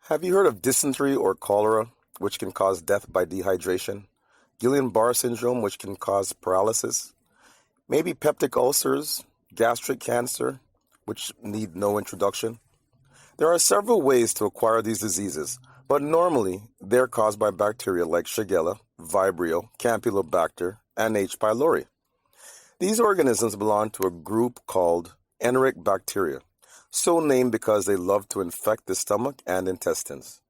Have you heard of dysentery or cholera, which can cause death by dehydration? Guillain-Barré syndrome, which can cause paralysis? Maybe peptic ulcers, gastric cancer, which need no introduction? There are several ways to acquire these diseases, but normally they're caused by bacteria like Shigella, Vibrio, Campylobacter, and H. pylori. These organisms belong to a group called enteric bacteria, so named because they love to infect the stomach and intestines.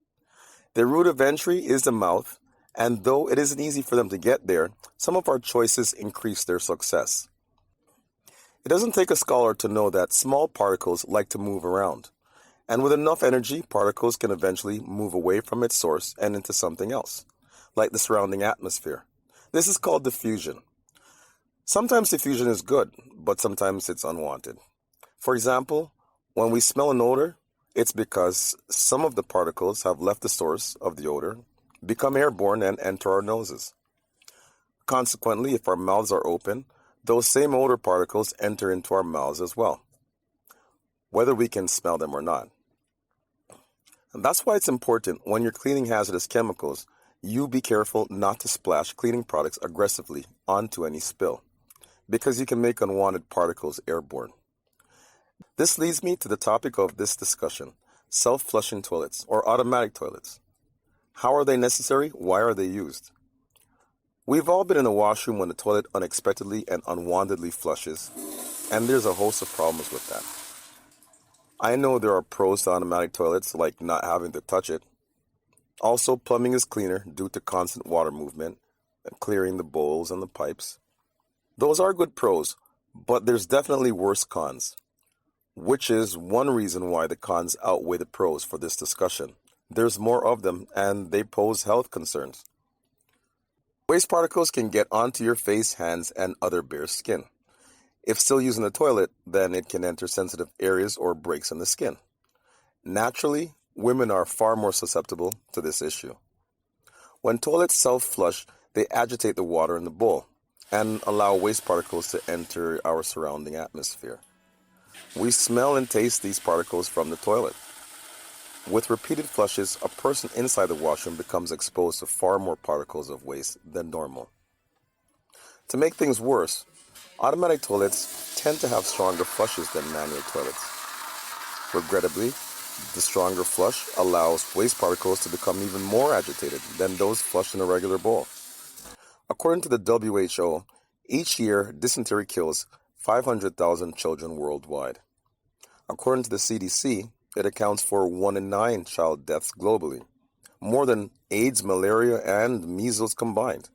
Their route of entry is the mouth, and though it isn't easy for them to get there, some of our choices increase their success. It doesn't take a scholar to know that small particles like to move around, and with enough energy, particles can eventually move away from its source and into something else, like the surrounding atmosphere. This is called diffusion. Sometimes diffusion is good, but sometimes it's unwanted. For example, when we smell an odor, it's because some of the particles have left the source of the odor, become airborne, and enter our noses. Consequently, if our mouths are open, those same odor particles enter into our mouths as well, whether we can smell them or not. And that's why it's important when you're cleaning hazardous chemicals, you be careful not to splash cleaning products aggressively onto any spill, because you can make unwanted particles airborne. This leads me to the topic of this discussion, self-flushing toilets or automatic toilets. How are they necessary? Why are they used? We've all been in a washroom when the toilet unexpectedly and unwantedly flushes, and there's a host of problems with that. I know there are pros to automatic toilets, like not having to touch it. Also, plumbing is cleaner due to constant water movement and clearing the bowls and the pipes. Those are good pros, but there's definitely worse cons, which is one reason why the cons outweigh the pros for this discussion. There's more of them, and they pose health concerns. Waste particles can get onto your face, hands, and other bare skin. If still using the toilet, then it can enter sensitive areas or breaks in the skin. Naturally, women are far more susceptible to this issue. When toilets self-flush, they agitate the water in the bowl and allow waste particles to enter our surrounding atmosphere. We smell and taste these particles from the toilet. With repeated flushes, a person inside the washroom becomes exposed to far more particles of waste than normal. To make things worse, automatic toilets tend to have stronger flushes than manual toilets. Regrettably, the stronger flush allows waste particles to become even more agitated than those flushed in a regular bowl. According to the WHO, each year dysentery kills 500,000 children worldwide. According to the CDC, it accounts for 1 in 9 child deaths globally, more than AIDS, malaria, and measles combined.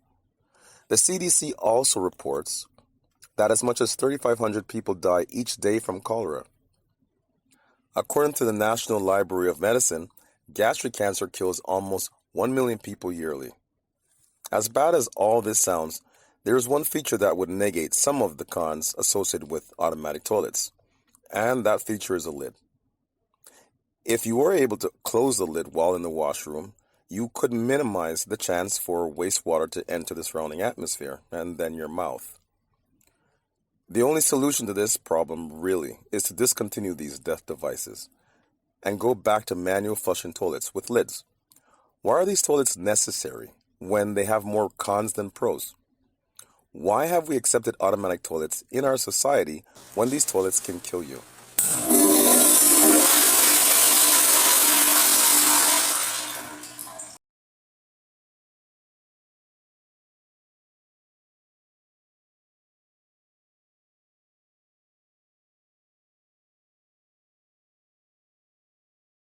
The CDC also reports that as much as 3,500 people die each day from cholera. According to the National Library of Medicine, gastric cancer kills almost 1 million people yearly. As bad as all this sounds, there is one feature that would negate some of the cons associated with automatic toilets, and that feature is a lid. If you were able to close the lid while in the washroom, you could minimize the chance for wastewater to enter the surrounding atmosphere and then your mouth. The only solution to this problem, really, is to discontinue these death devices and go back to manual flushing toilets with lids. Why are these toilets necessary when they have more cons than pros? Why have we accepted automatic toilets in our society when these toilets can kill you?